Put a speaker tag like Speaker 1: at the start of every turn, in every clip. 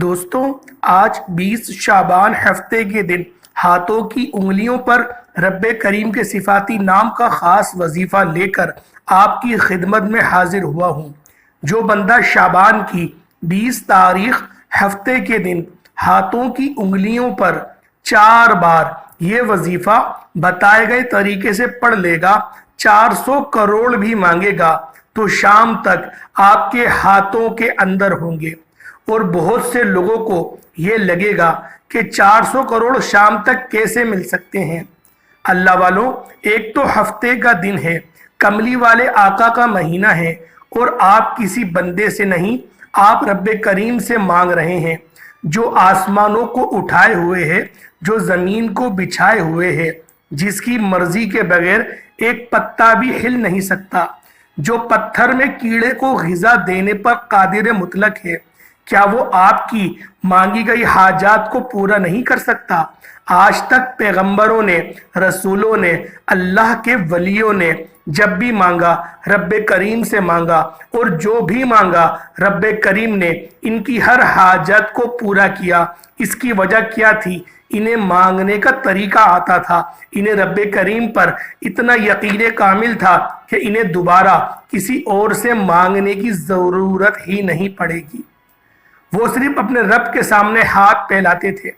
Speaker 1: دوستوں، آج 20 شعبان ہفتے کے دن ہاتھوں کی انگلیوں پر رب کریم کے صفاتی نام کا خاص وظیفہ لے کر آپ کی خدمت میں حاضر ہوا ہوں۔ جو بندہ شعبان کی 20 تاریخ ہفتے کے دن ہاتھوں کی انگلیوں پر 4 بار یہ وظیفہ بتائے گئے طریقے سے پڑھ لے گا، 400 کروڑ بھی مانگے گا تو شام تک آپ کے ہاتھوں کے اندر ہوں گے۔ اور بہت سے لوگوں کو یہ لگے گا کہ 400 کروڑ شام تک کیسے مل سکتے ہیں۔ اللہ والوں، ایک تو ہفتے کا دن ہے، کملی والے آقا کا مہینہ ہے، اور آپ کسی بندے سے نہیں، آپ رب کریم سے مانگ رہے ہیں، جو آسمانوں کو اٹھائے ہوئے ہے، جو زمین کو بچھائے ہوئے ہے، جس کی مرضی کے بغیر ایک پتا بھی ہل نہیں سکتا، جو پتھر میں کیڑے کو غذا دینے پر قادر مطلق ہے۔ کیا وہ آپ کی مانگی گئی حاجات کو پورا نہیں کر سکتا؟ آج تک پیغمبروں نے، رسولوں نے، اللہ کے ولیوں نے جب بھی مانگا رب کریم سے مانگا، اور جو بھی مانگا رب کریم نے ان کی ہر حاجت کو پورا کیا۔ اس کی وجہ کیا تھی؟ انہیں مانگنے کا طریقہ آتا تھا، انہیں رب کریم پر اتنا یقین کامل تھا کہ انہیں دوبارہ کسی اور سے مانگنے کی ضرورت ہی نہیں پڑے گی۔ وہ صرف اپنے رب کے سامنے ہاتھ پھیلاتے تھے۔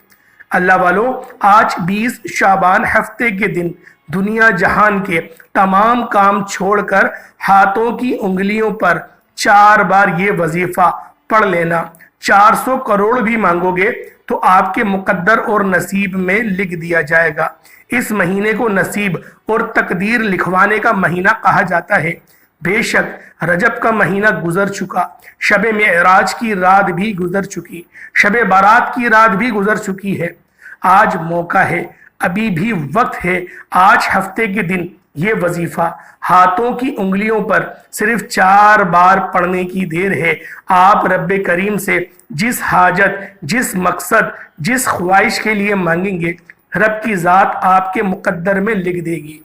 Speaker 1: اللہ والوں، آج 20 شعبان ہفتے کے دن دنیا جہان کے تمام کام چھوڑ کر ہاتھوں کی انگلیوں پر 4 بار یہ وظیفہ پڑھ لینا۔ 400 کروڑ بھی مانگو گے تو آپ کے مقدر اور نصیب میں لکھ دیا جائے گا۔ اس مہینے کو نصیب اور تقدیر لکھوانے کا مہینہ کہا جاتا ہے۔ بے شک رجب کا مہینہ گزر چکا، شب معراج کی رات بھی گزر چکی، شب بارات کی رات بھی گزر چکی ہے۔ آج موقع ہے، ابھی بھی وقت ہے۔ آج ہفتے کے دن یہ وظیفہ ہاتھوں کی انگلیوں پر صرف 4 بار پڑھنے کی دیر ہے۔ آپ رب کریم سے جس حاجت، جس مقصد، جس خواہش کے لیے مانگیں گے، رب کی ذات آپ کے مقدر میں لکھ دے گی۔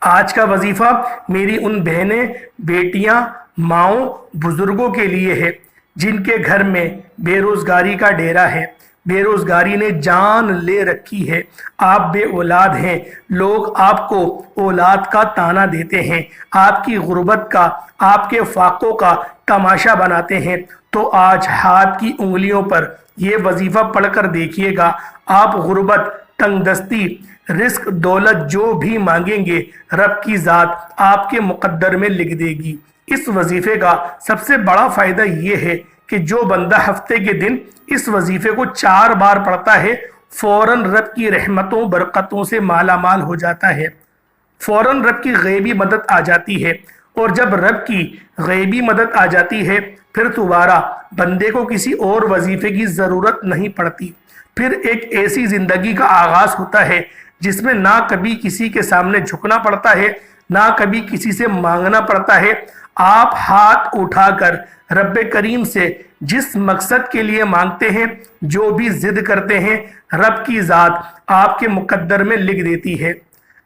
Speaker 1: آج کا وظیفہ میری ان بہنیں، بیٹیاں، ماؤں، بزرگوں کے لیے ہے جن کے گھر میں بے روزگاری کا ڈیرا ہے، بے روزگاری نے جان لے رکھی ہے۔ آپ بے اولاد ہیں، لوگ آپ کو اولاد کا طعنہ دیتے ہیں، آپ کی غربت کا، آپ کے فاقوں کا تماشا بناتے ہیں، تو آج ہاتھ کی انگلیوں پر یہ وظیفہ پڑھ کر دیکھیے گا۔ آپ غربت، تنگ دستی، رزق، دولت جو بھی مانگیں گے، رب کی ذات آپ کے مقدر میں لکھ دے گی۔ اس وظیفے کا سب سے بڑا فائدہ یہ ہے کہ جو بندہ ہفتے کے دن اس وظیفے کو 4 بار پڑھتا ہے، فوراً رب کی رحمتوں برکتوں سے مالا مال ہو جاتا ہے، فوراً رب کی غیبی مدد آ جاتی ہے، اور جب رب کی غیبی مدد آ جاتی ہے پھر دوبارہ بندے کو کسی اور وظیفے کی ضرورت نہیں پڑتی۔ پھر ایک ایسی زندگی کا آغاز ہوتا ہے جس میں نہ کبھی کسی کے سامنے جھکنا پڑتا ہے، نہ کبھی کسی سے مانگنا پڑتا ہے۔ آپ ہاتھ اٹھا کر رب کریم سے جس مقصد کے لیے مانگتے ہیں، جو بھی ضد کرتے ہیں، رب کی ذات آپ کے مقدر میں لکھ دیتی ہے۔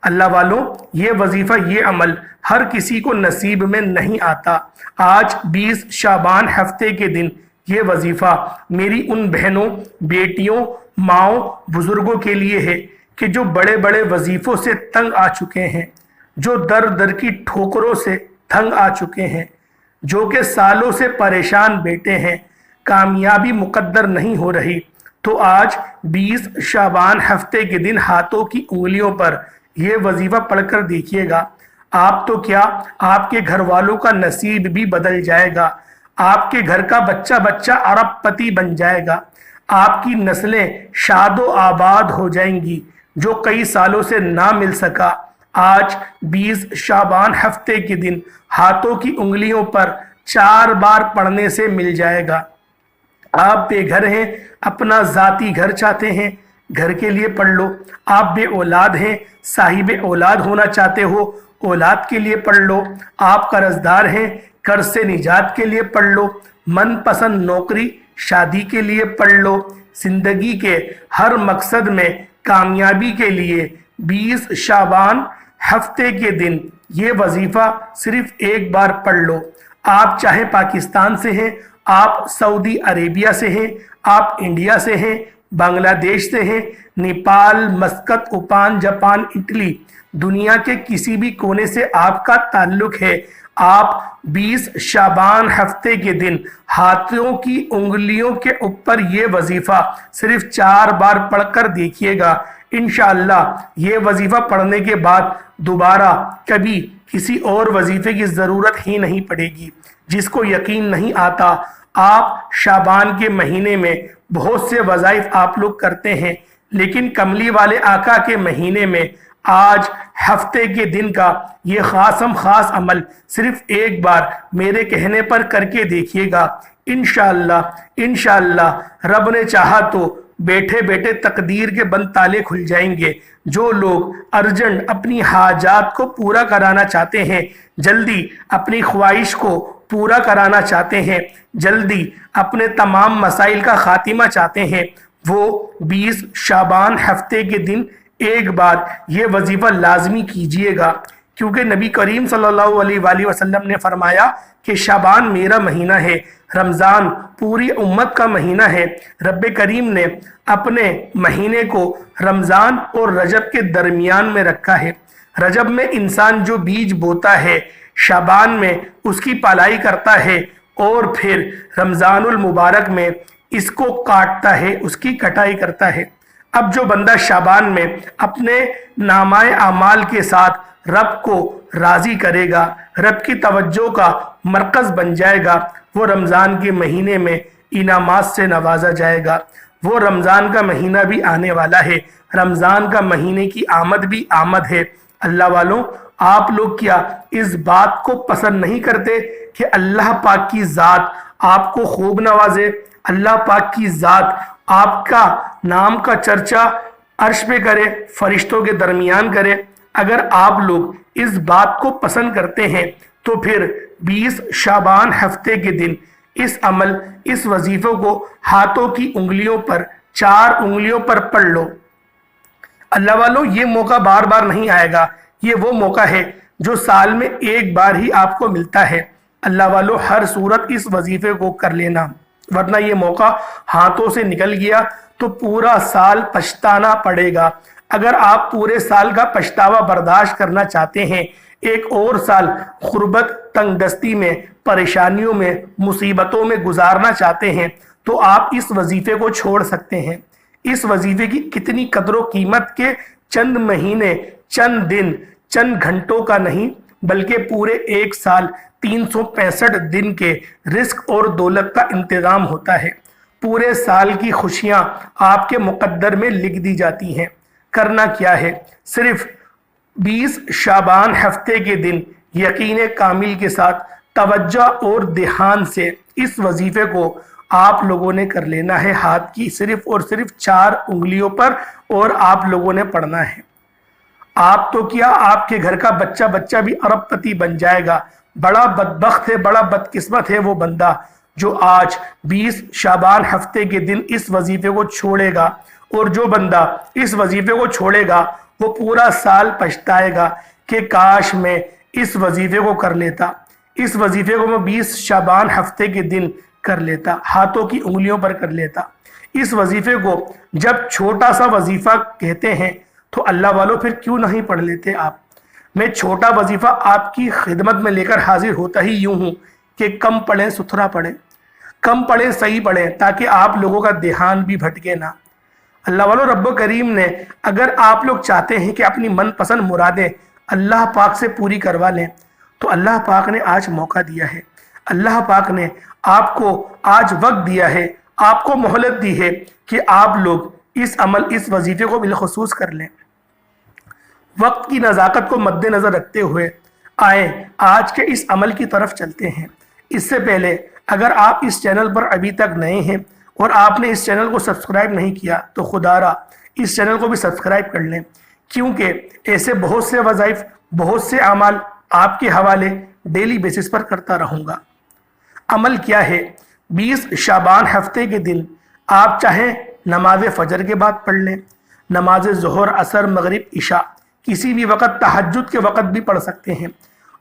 Speaker 1: اللہ والوں، یہ وظیفہ، یہ عمل ہر کسی کو نصیب میں نہیں آتا۔ آج 20 شعبان ہفتے کے دن یہ وظیفہ میری ان بہنوں، بیٹیوں، ماؤں، بزرگوں کے لیے ہے کہ جو بڑے بڑے وظیفوں سے تنگ آ چکے ہیں، جو در در کی ٹھوکروں سے تنگ آ چکے ہیں، جو کہ سالوں سے پریشان بیٹھے ہیں، کامیابی مقدر نہیں ہو رہی، تو آج 20 شعبان ہفتے کے دن ہاتھوں کی انگلیوں پر یہ وظیفہ پڑھ کر دیکھیے گا۔ آپ تو کیا، آپ کے گھر والوں کا نصیب بھی بدل جائے گا، آپ کے گھر کا بچہ بچہ ارب پتی بن جائے گا، آپ کی نسلیں شاد و آباد ہو جائیں گی، جو کئی سالوں سے نہ مل سکا۔ آج 20 شعبان ہفتے کے دن ہاتھوں کی انگلیوں پر 4 بار پڑھنے سے مل جائے گا۔ آپ بے گھر ہیں، اپنا ذاتی گھر چاہتے ہیں، گھر کے لیے پڑھ لو۔ آپ بے اولاد ہیں، صاحب اولاد ہونا چاہتے ہو، اولاد کے لیے پڑھ لو۔ آپ قرض دار ہیں، قرض سے نجات کے لیے پڑھ لو۔ من پسند نوکری، شادی کے لیے پڑھ لو۔ زندگی کے ہر مقصد میں کامیابی کے لیے 20 شعبان ہفتے کے دن یہ وظیفہ صرف ایک بار پڑھ لو۔ آپ چاہے پاکستان سے ہیں، آپ سعودی عربیہ سے ہیں، آپ انڈیا سے ہیں، بنگلہ دیش سے ہیں، Nepal, Muscat, Oman, Japan, Italy, دنیا کے کسی بھی کونے سے آپ کا تعلق ہے، آپ 20 شعبان ہفتے کے دن ہاتھوں کی انگلیوں کے اوپر یہ وظیفہ صرف 4 بار پڑھ کر دیکھیے گا۔ انشاءاللہ یہ وظیفہ پڑھنے کے بعد دوبارہ کبھی کسی اور وظیفے کی ضرورت ہی نہیں پڑے گی۔ جس کو یقین نہیں آتا، آپ شعبان کے مہینے میں بہت سے وظائف آپ لوگ کرتے ہیں، لیکن کملی والے آقا کے مہینے میں آج ہفتے کے دن کا یہ خاص عمل صرف ایک بار میرے کہنے پر کر کے دیکھیے گا۔ انشاءاللہ رب نے چاہا تو بیٹھے بیٹھے تقدیر کے بند تالے کھل جائیں گے۔ جو لوگ ارجنٹ اپنی حاجات کو پورا کرانا چاہتے ہیں، جلدی اپنی خواہش کو پورا کرانا چاہتے ہیں، جلدی اپنے تمام مسائل کا خاتمہ چاہتے ہیں، وہ 20 شعبان ہفتے کے دن ایک بار یہ وظیفہ لازمی کیجئے گا، کیونکہ نبی کریم صلی اللہ علیہ وآلہ وسلم نے فرمایا کہ شعبان میرا مہینہ ہے، رمضان پوری امت کا مہینہ ہے۔ رب کریم نے اپنے مہینے کو رمضان اور رجب کے درمیان میں رکھا ہے۔ رجب میں انسان جو بیج بوتا ہے، شعبان میں اس کی پالائی کرتا ہے، اور پھر رمضان المبارک میں اس کو کاٹتا ہے، اس کی کٹائی کرتا ہے۔ اب جو بندہ شعبان میں اپنے نامہ اعمال کے ساتھ رب کو راضی کرے گا، رب کی توجہ کا مرکز بن جائے گا، وہ رمضان کے مہینے میں انعامات سے نوازا جائے گا۔ وہ رمضان کا مہینہ بھی آنے والا ہے، رمضان کا مہینے کی آمد بھی آمد ہے۔ اللہ والوں، آپ لوگ کیا اس بات کو پسند نہیں کرتے کہ اللہ پاک کی ذات آپ کو خوب نوازے، اللہ پاک کی ذات آپ کا نام کا چرچا عرش پہ کرے، فرشتوں کے درمیان کرے؟ اگر آپ لوگ اس بات کو پسند کرتے ہیں تو پھر 20 شعبان ہفتے کے دن اس عمل، اس وظیفوں کو ہاتھوں کی انگلیوں پر، 4 انگلیوں پر پڑھ لو۔ اللہ والوں، یہ موقع بار بار نہیں آئے گا، یہ وہ موقع ہے جو سال میں ایک بار ہی آپ کو ملتا ہے۔ اللہ والوں، ہر صورت اس وظیفے کو کر لینا، ورنہ یہ موقع ہاتھوں سے نکل گیا تو پورا سال پچھتانا پڑے گا۔ اگر آپ پورے سال کا پچھتاوا برداشت کرنا چاہتے ہیں، ایک اور سال غربت، تنگ دستی میں، پریشانیوں میں، مصیبتوں میں گزارنا چاہتے ہیں، تو آپ اس وظیفے کو چھوڑ سکتے ہیں۔ اس وظیفے کی کتنی قدر و قیمت کے چند مہینے، چند دن، چند گھنٹوں کا نہیں، بلکہ پورے ایک سال 365 دن کے رزق اور دولت کا انتظام ہوتا ہے۔ پورے سال کی خوشیاں آپ کے مقدر میں لکھ دی جاتی ہیں۔ کرنا کیا ہے؟ صرف 20 شعبان ہفتے کے دن یقین کامل کے ساتھ، توجہ اور دھیان سے اس وظیفے کو آپ لوگوں نے کر لینا ہے، ہاتھ کی صرف اور صرف 4 انگلیوں پر، اور آپ لوگوں نے پڑھنا ہے۔ آپ تو کیا، آپ کے گھر کا بچہ بھی ارب پتی بن جائے گا۔ بڑا بدبخت ہے، بڑا بدقسمت ہے وہ بندہ جو آج 20 شعبان ہفتے کے دن اس وظیفے کو چھوڑے گا، اور جو بندہ اس وظیفے کو چھوڑے گا وہ پورا سال پچھتائے گا کہ کاش میں اس وظیفے کو کر لیتا، اس وظیفے کو میں 20 شعبان ہفتے کے دن کر لیتا، ہاتھوں کی انگلیوں پر کر لیتا۔ اس وظیفے کو جب چھوٹا سا وظیفہ کہتے ہیں تو اللہ والوں پھر کیوں نہیں پڑھ لیتے آپ؟ میں چھوٹا وظیفہ آپ کی خدمت میں لے کر حاضر ہوتا ہی یوں ہوں کہ کم پڑھیں، ستھرا پڑھیں، کم پڑھیں، صحیح پڑھیں، تاکہ آپ لوگوں کا دھیان بھی بھٹکے نہ۔ اللہ والوں، رب کریم نے اگر آپ لوگ چاہتے ہیں کہ اپنی من پسند مرادیں اللہ پاک سے پوری کروا لیں تو اللہ پاک نے آج موقع دیا ہے، اللہ پاک نے آپ کو آج وقت دیا ہے، آپ کو مہلت دی ہے کہ آپ لوگ اس عمل، اس وظیفے کو بالخصوص کر لیں۔ وقت کی نزاکت کو مد نظر رکھتے ہوئے آئیں آج کے اس عمل کی طرف چلتے ہیں۔ اس سے پہلے اگر آپ اس چینل پر ابھی تک نئے ہیں اور آپ نے اس چینل کو سبسکرائب نہیں کیا تو خدا را اس چینل کو بھی سبسکرائب کر لیں، کیونکہ ایسے بہت سے وظائف، بہت سے اعمال آپ کے حوالے ڈیلی بیسس پر کرتا رہوں گا۔ عمل کیا ہے؟ 20 شعبان ہفتے کے دن آپ چاہیں نماز فجر کے بعد پڑھ لیں، نماز ظہر، عصر، مغرب، عشاء، کسی بھی وقت، تہجد کے وقت بھی پڑھ سکتے ہیں۔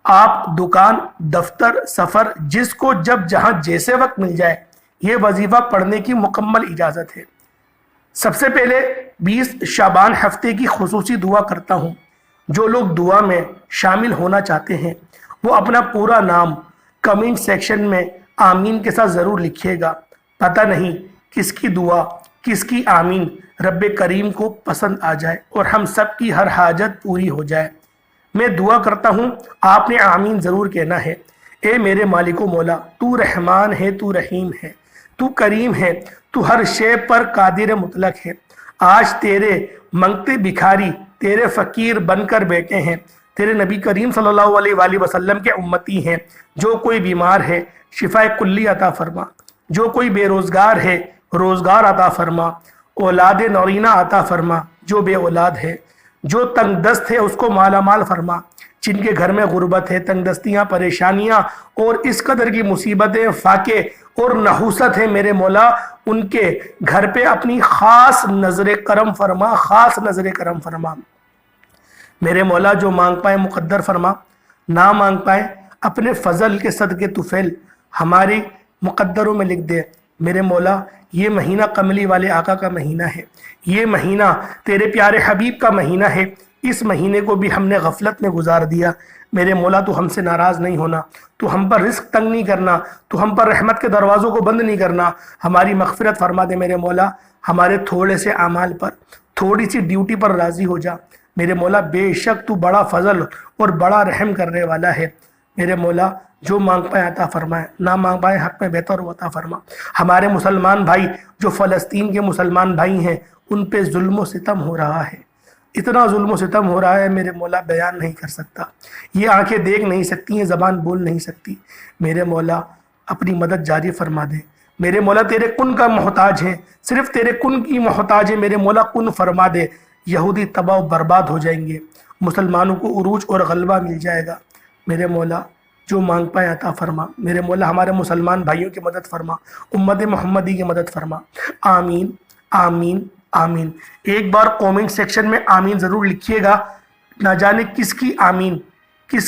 Speaker 1: آپ دکان، دفتر، سفر، جس کو جب جہاں جیسے وقت مل جائے یہ وظیفہ پڑھنے کی مکمل اجازت ہے۔ سب سے پہلے 20 شعبان ہفتے کی خصوصی دعا کرتا ہوں۔ جو لوگ دعا میں شامل ہونا چاہتے ہیں وہ اپنا پورا نام کمنٹ سیکشن میں آمین کے ساتھ ضرور لکھیے گا۔ پتہ نہیں کس کی دعا، کس کی آمین رب کریم کو پسند آ جائے اور ہم سب کی ہر حاجت پوری ہو جائے۔ میں دعا کرتا ہوں، آپ نے آمین ضرور کہنا ہے۔ اے میرے مالک و مولا، تو رحمان ہے، تو رحیم ہے، تو کریم ہے، تو ہر شے پر قادر مطلق ہے۔ آج تیرے منگتے بھکاری تیرے فقیر بن کر بیٹھے ہیں، تیرے نبی کریم صلی اللہ علیہ وآلہ وسلم کے امتی ہیں۔ جو کوئی بیمار ہے شفا کلی عطا فرما، جو کوئی بے روزگار ہے روزگار عطا فرما، اولاد نورینہ عطا فرما، جو بے اولاد ہے، جو تنگ دست ہے اس کو مالا مال فرما، جن کے گھر میں غربت ہے، تنگ دستیاں، پریشانیاں اور اس قدر کی مصیبتیں، فاقے اور نحوست ہے، میرے مولا ان کے گھر پہ اپنی خاص نظر کرم فرما، خاص نظر کرم فرما۔ میرے مولا جو مانگ پائے مقدر فرما، نہ مانگ پائے اپنے فضل کے صدقے طفیل ہماری مقدروں میں لکھ دے۔ میرے مولا یہ مہینہ قملی والے آقا کا مہینہ ہے، یہ مہینہ تیرے پیارے حبیب کا مہینہ ہے۔ اس مہینے کو بھی ہم نے غفلت میں گزار دیا۔ میرے مولا تو ہم سے ناراض نہیں ہونا، تو ہم پر رزق تنگ نہیں کرنا، تو ہم پر رحمت کے دروازوں کو بند نہیں کرنا، ہماری مغفرت فرما دے۔ میرے مولا ہمارے تھوڑے سے اعمال پر، تھوڑی سی ڈیوٹی پر راضی ہو جا۔ میرے مولا بے شک تو بڑا فضل اور بڑا رحم کرنے والا ہے۔ میرے مولا جو مانگ پائے عطا فرمائے، نہ مانگ پائے حق میں بہتر و عطا فرما۔ ہمارے مسلمان بھائی جو فلسطین کے مسلمان بھائی ہیں ان پہ ظلم و ستم ہو رہا ہے، اتنا ظلم و ستم ہو رہا ہے میرے مولا بیان نہیں کر سکتا۔ یہ آنکھیں دیکھ نہیں سکتی ہیں، زبان بول نہیں سکتی۔ میرے مولا اپنی مدد جاری فرما دے۔ میرے مولا تیرے کن کا محتاج ہے، صرف تیرے کن کی محتاج ہے۔ میرے مولا کن فرما دے، یہودی تباہ و برباد ہو جائیں گے، مسلمانوں کو عروج اور غلبہ مل جائے گا۔ میرے مولا جو مانگ پائے عطا فرما۔ میرے مولا ہمارے مسلمان بھائیوں کی مدد فرما، امت محمدی کی مدد فرما۔ آمین آمین آمین۔ ایک بار کومنٹ سیکشن میں آمین ضرور لکھیے گا۔ نہ جانے کس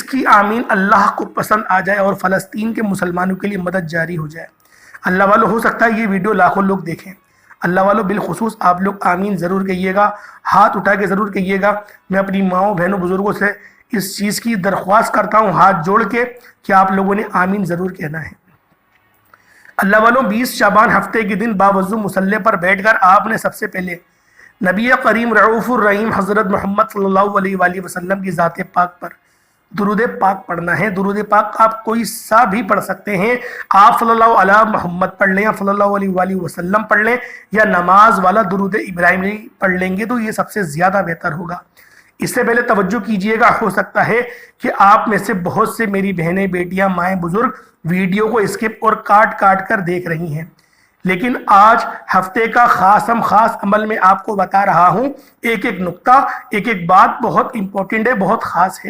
Speaker 1: کی آمین اللہ کو پسند آ جائے اور فلسطین کے مسلمانوں کے لیے مدد جاری ہو جائے۔ اللہ والوں ہو سکتا ہے یہ ویڈیو لاکھوں لوگ دیکھیں۔ اللہ والوں بالخصوص آپ لوگ آمین ضرور کہیے گا، ہاتھ اٹھا کے ضرور کہیے گا۔ میں اپنی ماؤں بہنوں بزرگوں سے اس چیز کی درخواست کرتا ہوں ہاتھ جوڑ کے کہ آپ لوگوں نے آمین ضرور کہنا ہے۔ اللہ والوں 20 شعبان ہفتے کے دن باوضو مصلی پر بیٹھ کر آپ نے سب سے پہلے نبی کریم رعوف الرحیم حضرت محمد صلی اللہ علیہ وآلہ وسلم کی ذات پاک پر درود پاک پڑھنا ہے۔ درود پاک آپ کوئی سا بھی پڑھ سکتے ہیں، آپ صلی اللہ علیہ محمد پڑھ لیں یا صلی اللہ علیہ وآلہ وسلم پڑھ لیں یا نماز والا درود ابراہیمی پڑھ لیں گے تو یہ سب سے زیادہ بہتر ہوگا۔ اس سے پہلے توجہ کیجئے گا، ہو سکتا ہے کہ آپ میں سے بہت سے میری بہنیں، بیٹیاں، مائیں، بزرگ ویڈیو کو اسکپ اور کاٹ کاٹ کر دیکھ رہی ہیں، لیکن آج ہفتے کا خاص عمل میں آپ کو بتا رہا ہوں۔ ایک ایک نقطہ، ایک ایک بات بہت امپورٹنٹ ہے، بہت خاص ہے۔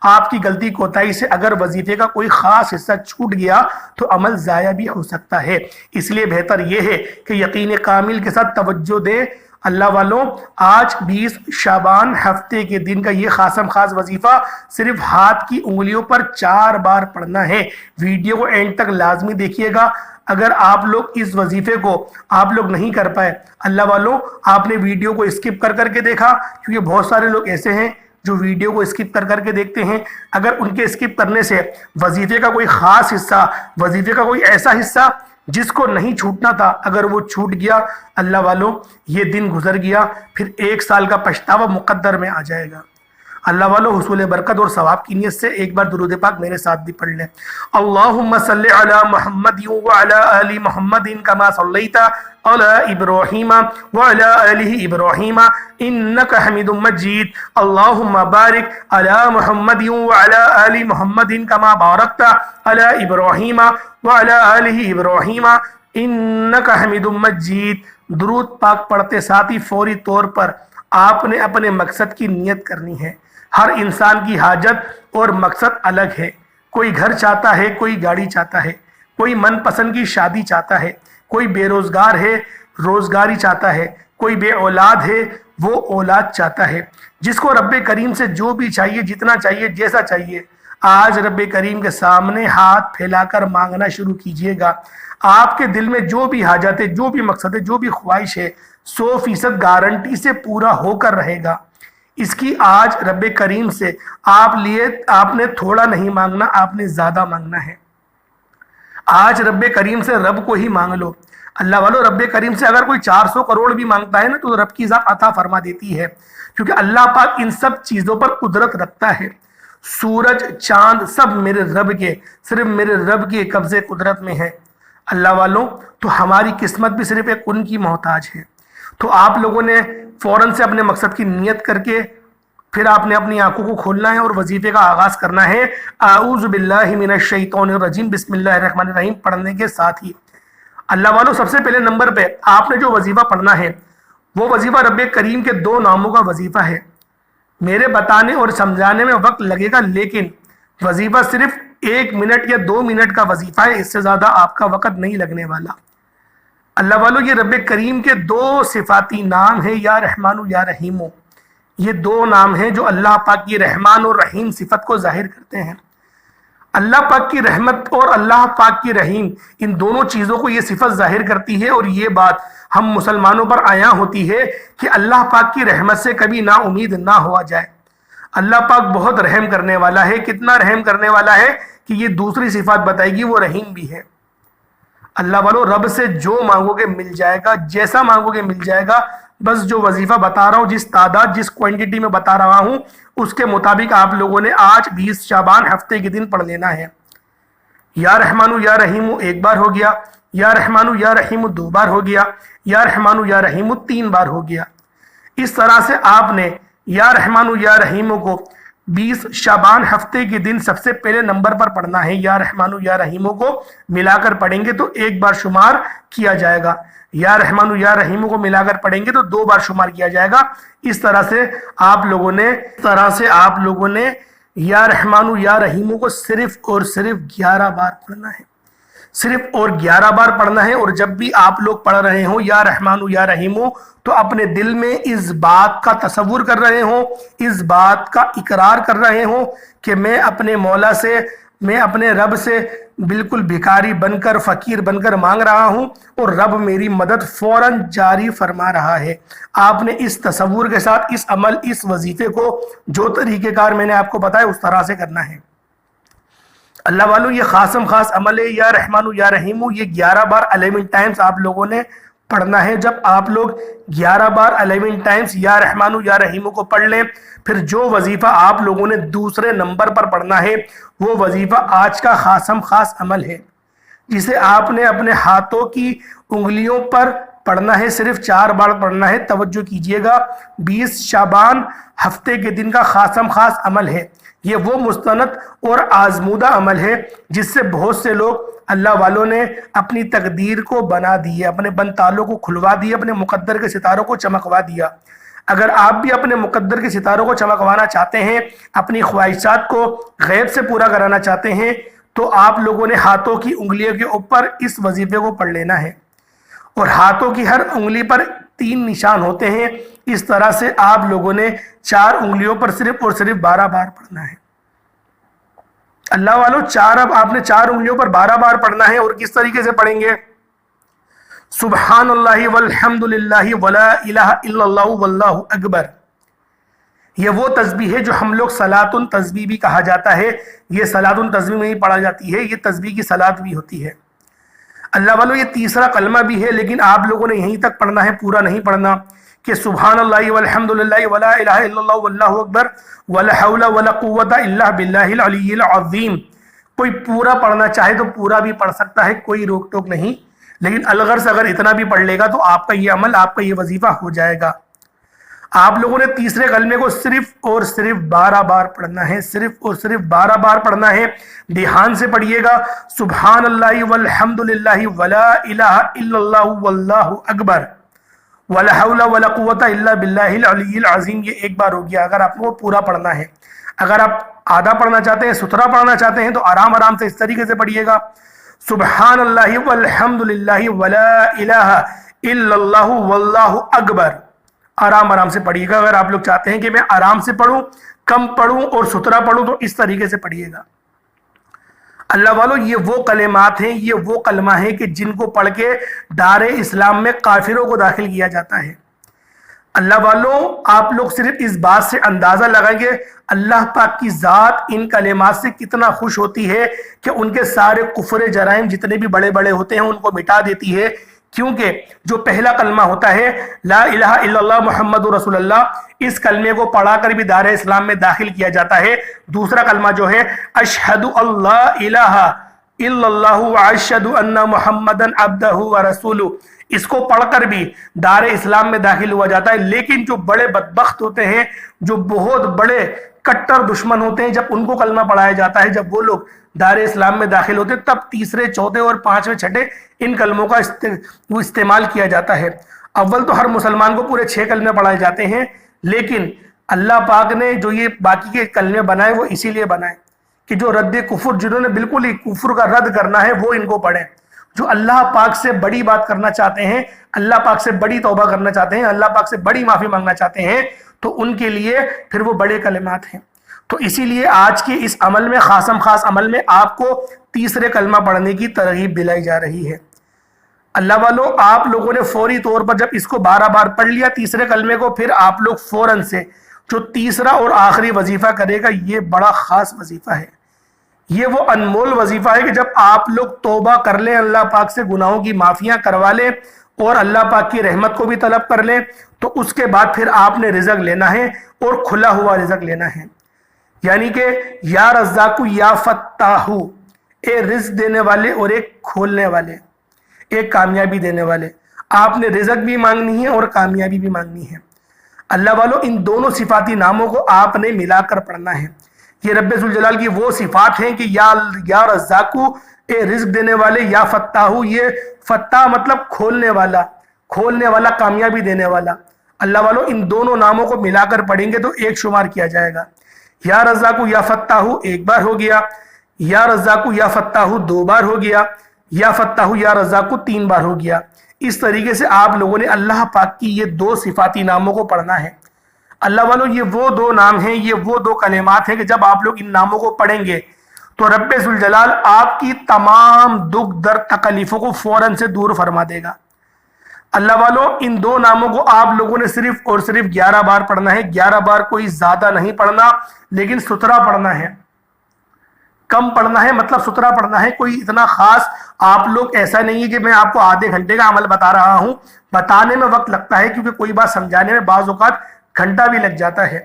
Speaker 1: آپ کی غلطی کوتاہی سے اگر وظیفے کا کوئی خاص حصہ چھوٹ گیا تو عمل ضائع بھی ہو سکتا ہے، اس لیے بہتر یہ ہے کہ یقین کامل کے ساتھ توجہ دیں۔ اللہ والوں آج 20 شعبان ہفتے کے دن کا یہ خاص وظیفہ صرف ہاتھ کی انگلیوں پر 4 بار پڑھنا ہے۔ ویڈیو کو اینڈ تک لازمی دیکھیے گا۔ اگر آپ لوگ اس وظیفے کو آپ لوگ نہیں کر پائے، اللہ والوں آپ نے ویڈیو کو اسکپ کر کے دیکھا، کیونکہ بہت سارے لوگ ایسے ہیں جو ویڈیو کو اسکپ کر کے دیکھتے ہیں۔ اگر ان کے اسکپ کرنے سے وظیفے کا کوئی خاص حصہ، وظیفے کا کوئی ایسا حصہ جس کو نہیں چھوٹنا تھا، اگر وہ چھوٹ گیا، اللہ والوں یہ دن گزر گیا، پھر 1 سال کا پچھتاوا مقدر میں آ جائے گا۔ اللہ والوں حصول برکت اور ثواب کی نیت سے ایک بار درود پاک میرے ساتھ بھی پڑھ لیں۔ اللہم صلی علی محمد وعلی آل محمد کما صلیت علی ابراہیم وعلی آل ابراہیم انک حمید مجید۔ اللہم بارک علی محمد وعلی آل محمد کما بارکت علی ابراہیم وعلی آل ابراہیم انک حمید مجید۔ درود پاک پڑھتے ساتھ ہی فوری طور پر آپ نے اپنے مقصد کی نیت کرنی ہے۔ ہر انسان کی حاجت اور مقصد الگ ہے۔ کوئی گھر چاہتا ہے، کوئی گاڑی چاہتا ہے، کوئی من پسند کی شادی چاہتا ہے، کوئی بے روزگار ہے، روزگاری چاہتا ہے، کوئی بے اولاد ہے، وہ اولاد چاہتا ہے۔ جس کو رب کریم سے جو بھی چاہیے، جتنا چاہیے، جیسا چاہیے، آج رب کریم کے سامنے ہاتھ پھیلا کر مانگنا شروع کیجئے گا۔ آپ کے دل میں جو بھی حاجت ہے، جو بھی مقصد ہے، جو بھی خواہش ہے، 100% گارنٹی سے پورا ہو کر رہے گا۔ اس کی آج رب کریم سے آپ نے تھوڑا نہیں مانگنا، آپ نے زیادہ مانگنا ہے۔ آج رب کریم سے رب کو ہی مانگ لو۔ اللہ والو، رب کریم سے اگر کوئی 400 کروڑ بھی مانگتا ہے نا تو رب کی ذات عطا فرما دیتی ہے، کیونکہ اللہ پاک ان سب چیزوں پر قدرت رکھتا ہے۔ سورج، چاند سب میرے رب کے، صرف میرے رب کے قبضے قدرت میں ہے۔ اللہ والوں، تو ہماری قسمت بھی صرف ایک ان کی محتاج ہے۔ تو آپ لوگوں نے فوراً سے اپنے مقصد کی نیت کر کے پھر آپ نے اپنی آنکھوں کو کھولنا ہے اور وظیفے کا آغاز کرنا ہے۔ اعوذ باللہ من الشیطان الرجیم، بسم اللہ الرحمن الرحیم پڑھنے کے ساتھ ہی اللہ والوں، سب سے پہلے نمبر پہ آپ نے جو وظیفہ پڑھنا ہے وہ وظیفہ رب کریم کے 2 ناموں کا وظیفہ ہے۔ میرے بتانے اور سمجھانے میں وقت لگے گا، لیکن وظیفہ صرف 1 منٹ یا 2 منٹ کا وظیفہ ہے، اس سے زیادہ آپ کا وقت نہیں لگنے والا۔ اللہ والوں، یہ رب کریم کے 2 صفاتی نام ہیں، یا رحمان و یا رحیم۔ یہ 2 نام ہیں جو اللہ پاک کی رحمان اور رحیم صفت کو ظاہر کرتے ہیں۔ اللہ پاک کی رحمت اور اللہ پاک کی رحیم، ان دونوں چیزوں کو یہ صفت ظاہر کرتی ہے، اور یہ بات ہم مسلمانوں پر عیاں ہوتی ہے کہ اللہ پاک کی رحمت سے کبھی نا امید نہ ہوا جائے۔ اللہ پاک بہت رحم کرنے والا ہے، کتنا رحم کرنے والا ہے کہ یہ دوسری صفات بتائے گی، وہ رحیم بھی ہے۔ اللہ والو، رب سے جو مانگو گے مل جائے گا، جیسا مانگو گے مل جائے گا۔ بس جو وظیفہ بتا رہا ہوں، جس تعداد، جس کوانٹٹی میں بتا رہا ہوں، اس کے مطابق آپ لوگوں نے آج 20 شعبان ہفتے کے دن پڑھ لینا ہے۔ یا رحمانو یا رحیمو 1 بار ہو گیا، یا رحمانو یا رحیمو 2 بار ہو گیا، یا رحمانو یا رحیمو 3 بار ہو گیا۔ اس طرح سے آپ نے یا رحمانو یا رحیمو کو 20 شعبان ہفتے کے دن سب سے پہلے نمبر پر پڑھنا ہے۔ یا رحمانو یا رحیمو کو ملا کر پڑھیں گے تو 1 بار شمار کیا جائے گا، یا رحمانو یا رحیمو کو ملا کر پڑھیں گے تو 2 بار شمار کیا جائے گا۔ اس طرح سے آپ لوگوں نے یا رحمانو یا رحیمو کو صرف اور صرف 11 بار پڑھنا ہے، صرف اور 11 بار پڑھنا ہے۔ اور جب بھی آپ لوگ پڑھ رہے ہوں یا رحمانو یا رحیمو، تو اپنے دل میں اس بات کا تصور کر رہے ہوں، اس بات کا اقرار کر رہے ہوں کہ میں اپنے مولا سے، میں اپنے رب سے بالکل بھکاری بن کر، فقیر بن کر مانگ رہا ہوں، اور رب میری مدد فوراً جاری فرما رہا ہے۔ آپ نے اس تصور کے ساتھ اس عمل، اس وظیفے کو جو طریقہ کار میں نے آپ کو بتایا اس طرح سے کرنا ہے۔ اللہ والوں، یہ خاص عمل ہے یا رحمانو یا رحیمو، یہ 11 بار 11 ٹائمز آپ لوگوں نے پڑھنا ہے۔ جب آپ لوگ 11 بار 11 ٹائمز یا رحمانو یا رحیمو کو پڑھ لیں، پھر جو وظیفہ آپ لوگوں نے دوسرے نمبر پر پڑھنا ہے وہ وظیفہ آج کا خاص عمل ہے، جسے آپ نے اپنے ہاتھوں کی انگلیوں پر پڑھنا ہے، صرف 4 بار پڑھنا ہے۔ توجہ کیجئے گا، 20 شعبان ہفتے کے دن کا خاص عمل ہے۔ یہ وہ مستند اور آزمودہ عمل ہے جس سے بہت سے لوگ اللہ والوں نے اپنی تقدیر کو بنا دیے، اپنے بن تالوں کو کھلوا دیے، اپنے مقدر کے ستاروں کو چمکوا دیا۔ اگر آپ بھی اپنے مقدر کے ستاروں کو چمکوانا چاہتے ہیں، اپنی خواہشات کو غیب سے پورا کرانا چاہتے ہیں، تو آپ لوگوں نے ہاتھوں کی انگلیوں کے اوپر اس وظیفے کو پڑھ لینا ہے، اور ہاتھوں کی ہر انگلی پر 3 نشان ہوتے ہیں۔ اس طرح سے آپ لوگوں نے 4 انگلیوں پر صرف اور صرف 12 بار پڑھنا ہے۔ اللہ والوں، اب آپ نے 4 انگلیوں پر 12 بار پڑھنا ہے، اور کس طریقے سے پڑھیں گے؟ سبحان اللہ والحمد للہ ولا الہ الا اللہ واللہ اکبر۔ یہ وہ تسبیح ہے جو ہم لوگ صلاۃ تسبیح بھی کہا جاتا ہے۔ یہ صلاۃ تسبیح میں ہی پڑھا جاتی ہے، یہ تسبیح کی صلاۃ بھی ہوتی ہے۔ اللہ والوں، یہ تیسرا کلمہ بھی ہے، لیکن آپ لوگوں نے یہیں تک پڑھنا ہے، پورا نہیں پڑھنا کہ سبحان اللہ والحمد للہ ولا الہ الا اللہ واللہ اکبر ولا حول ولا قوت الا باللہ العلی العظیم۔ کوئی پورا پڑھنا چاہے تو پورا بھی پڑھ سکتا ہے، کوئی روک ٹوک نہیں، لیکن الغرض اگر اتنا بھی پڑھ لے گا تو آپ کا یہ عمل، آپ کا یہ وظیفہ ہو جائے گا۔ آپ لوگوں نے تیسرے کلمے کو صرف اور صرف 12 بار پڑھنا ہے، صرف اور صرف 12 بار پڑھنا ہے۔ دھیان سے پڑھیے گا، سبحان اللہ والحمد للہ ولا الہ الا اللہ واللہ اکبر ولا حول ولا قوت الا باللہ العلی العظیم۔ یہ 1 بار ہو گیا اگر آپ کو پورا پڑھنا ہے۔ اگر آپ آدھا پڑھنا چاہتے ہیں، ستھرا پڑھنا چاہتے ہیں، تو آرام سے اس طریقے سے پڑھیے گا، سبحان اللہ والحمد للہ ولا الہ الا اللہ واللہ اکبر۔ آرام آرام سے پڑھیے گا. اگر آپ لوگ چاہتے ہیں کہ میں آرام سے پڑھوں, کم پڑھوں اور ستھرا پڑھوں, تو اس طریقے سے پڑھیے گا. اللہ والو, یہ وہ کلمات ہیں, یہ وہ کلمہ ہیں کہ جن کو پڑھ کے دار اسلام میں کافروں کو داخل کیا جاتا ہے. اللہ والو, آپ لوگ صرف اس بات سے اندازہ لگائیں گے اللہ پاک کی ذات ان کلمات سے کتنا خوش ہوتی ہے کہ ان کے سارے کفر جرائم جتنے بھی بڑے بڑے ہوتے ہیں ان کو مٹا دیتی ہے. کیونکہ جو پہلا کلمہ ہوتا ہے لا الہ الا اللہ محمد رسول اللہ, اس کلمے کو پڑھا کر بھی دار اسلام میں داخل کیا جاتا ہے. دوسرا کلمہ جو ہے اشہد اللہ الہ الا اللہ واشہد ان محمدن عبدہ ورسولہ, اس کو پڑھ کر بھی دار اسلام میں داخل ہوا جاتا ہے. لیکن جو بڑے بدبخت ہوتے ہیں, جو بہت بڑے کٹر دشمن ہوتے ہیں, جب ان کو کلمہ پڑھایا جاتا ہے, جب وہ لوگ دار اسلام میں داخل ہوتے ہیں, تب تیسرے, چوتھے اور پانچویں, چھٹے ان کلموں کا وہ استعمال کیا جاتا ہے. اول تو ہر مسلمان کو پورے 6 کلمے پڑھائے جاتے ہیں, لیکن اللہ پاک نے جو یہ باقی کے کلمے بنائے وہ اسی لیے بنائے کہ جو رد کفر, جنہوں نے بالکل ہی کفر کا رد کرنا ہے, وہ ان کو پڑھیں. جو اللہ پاک سے بڑی بات کرنا چاہتے ہیں, اللہ پاک سے بڑی توبہ کرنا چاہتے ہیں, اللہ پاک سے بڑی معافی مانگنا چاہتے ہیں, تو ان کے لیے پھر وہ بڑے کلمات ہیں. تو اسی لیے آج کے اس عمل میں, خاص عمل میں, آپ کو تیسرے کلمہ پڑھنے کی ترغیب دلائی جا رہی ہے. اللہ والو, آپ لوگوں نے فوری طور پر جب اس کو 12 بار پڑھ لیا تیسرے کلمے کو, پھر آپ لوگ فوراً سے جو تیسرا اور آخری وظیفہ کرے گا, یہ بڑا خاص وظیفہ ہے. یہ وہ انمول وظیفہ ہے کہ جب آپ لوگ توبہ کر لیں, اللہ پاک سے گناہوں کی معافیاں کروا لیں اور اللہ پاک کی رحمت کو بھی طلب کر لیں, تو اس کے بعد پھر آپ نے رزق لینا ہے, اور کھلا ہوا رزق لینا ہے. یعنی کہ یا رزاق یا فتاح, اے رزق دینے والے اور ایک کھولنے والے, ایک کامیابی دینے والے. آپ نے رزق بھی مانگنی ہے اور کامیابی بھی مانگنی ہے. اللہ والو, ان دونوں صفاتی ناموں کو آپ نے ملا کر پڑھنا ہے. یہ رب ذوالجلال کی وہ صفات ہیں کہ یا رزاق, اے رزق دینے والے, یا فتاح, یہ فتاح مطلب کھولنے والا, کھولنے والا, کامیابی دینے والا. اللہ والو, ان دونوں ناموں کو ملا کر پڑھیں گے تو ایک شمار کیا جائے گا. یا رزاق یا فتاح 1 بار ہو گیا, یا رزاق یا فتاح 2 بار ہو گیا, یا فتاح یا رزاق 3 بار ہو گیا. اس طریقے سے آپ لوگوں نے اللہ پاک کی یہ 2 صفاتی ناموں کو پڑھنا ہے. اللہ والو, یہ وہ 2 نام ہیں, یہ وہ 2 کلمات ہیں کہ جب آپ لوگ ان ناموں کو پڑھیں گے تو رب ذوالجلال آپ کی تمام دکھ درد تکلیفوں کو فوراً سے دور فرما دے گا. اللہ والو, ان 2 ناموں کو آپ لوگوں نے صرف اور صرف 11 بار پڑھنا ہے. 11 بار کوئی زیادہ نہیں پڑھنا, لیکن ستھرا پڑھنا ہے, کم پڑھنا ہے, مطلب ستھرا پڑھنا ہے. کوئی اتنا خاص آپ لوگ ایسا نہیں ہے کہ میں آپ کو آدھے گھنٹے کا عمل بتا رہا ہوں. بتانے میں وقت لگتا ہے, کیونکہ کوئی بات سمجھانے میں بعض اوقات گھنٹہ بھی لگ جاتا ہے.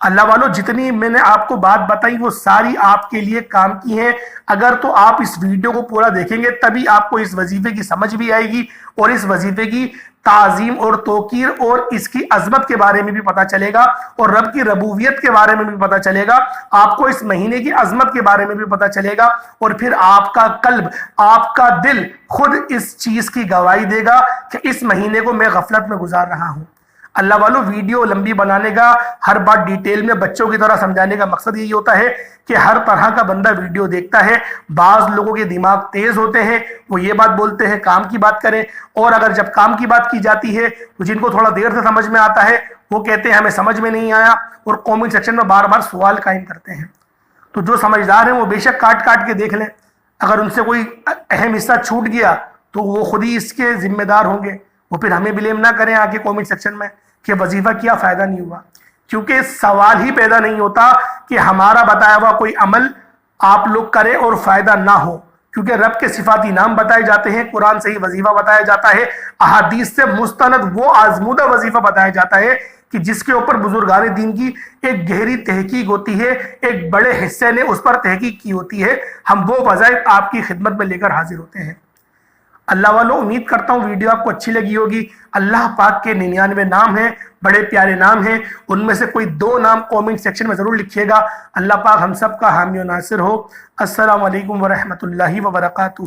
Speaker 1: اللہ والو, جتنی میں نے آپ کو بات بتائی وہ ساری آپ کے لیے کام کی ہیں. اگر تو آپ اس ویڈیو کو پورا دیکھیں گے تبھی آپ کو اس وظیفے کی سمجھ بھی آئے گی, اور اس وظیفے کی تعظیم اور توقیر اور اس کی عظمت کے بارے میں بھی پتہ چلے گا, اور رب کی ربوبیت کے بارے میں بھی پتہ چلے گا. آپ کو اس مہینے کی عظمت کے بارے میں بھی پتہ چلے گا, اور پھر آپ کا قلب, آپ کا دل خود اس چیز کی گواہی دے گا کہ اس مہینے کو میں غفلت میں گزار رہا ہوں. اللہ والو, ویڈیو لمبی بنانے کا, ہر بات ڈیٹیل میں بچوں کی طرح سمجھانے کا مقصد یہی ہوتا ہے کہ ہر طرح کا بندہ ویڈیو دیکھتا ہے. بعض لوگوں کے دماغ تیز ہوتے ہیں, وہ یہ بات بولتے ہیں کام کی بات کریں, اور اگر جب کام کی بات کی جاتی ہے تو جن کو تھوڑا دیر سے سمجھ میں آتا ہے وہ کہتے ہیں ہمیں سمجھ میں نہیں آیا, اور کامنٹ سیکشن میں بار بار سوال قائم کرتے ہیں. تو جو سمجھدار ہیں وہ بے شک کاٹ کاٹ کے دیکھ لیں. اگر ان سے کوئی اہم حصہ چھوٹ گیا تو وہ خود ہی اس کے ذمہ دار ہوں گے. وہ پھر ہمیں بلیم نہ کریں آگے کامنٹ سیکشن میں کہ وظیفہ کیا فائدہ نہیں ہوا, کیونکہ سوال ہی پیدا نہیں ہوتا کہ ہمارا بتایا ہوا کوئی عمل آپ لوگ کریں اور فائدہ نہ ہو. کیونکہ رب کے صفاتی نام بتائے جاتے ہیں, قرآن سے ہی وظیفہ بتایا جاتا ہے, احادیث سے مستند وہ آزمودہ وظیفہ بتایا جاتا ہے کہ جس کے اوپر بزرگان دین کی ایک گہری تحقیق ہوتی ہے, ایک بڑے حصے نے اس پر تحقیق کی ہوتی ہے. ہم وہ وظائف آپ کی خدمت میں لے کر حاضر ہوتے ہیں. اللہ والوں, امید کرتا ہوں ویڈیو آپ کو اچھی لگی ہوگی. اللہ پاک کے 99 نام ہیں, بڑے پیارے نام ہیں, ان میں سے کوئی 2 نام کامنٹ سیکشن میں ضرور لکھیے گا. اللہ پاک ہم سب کا حامی و ناصر ہو. السلام علیکم ورحمۃ اللہ وبرکاتہ.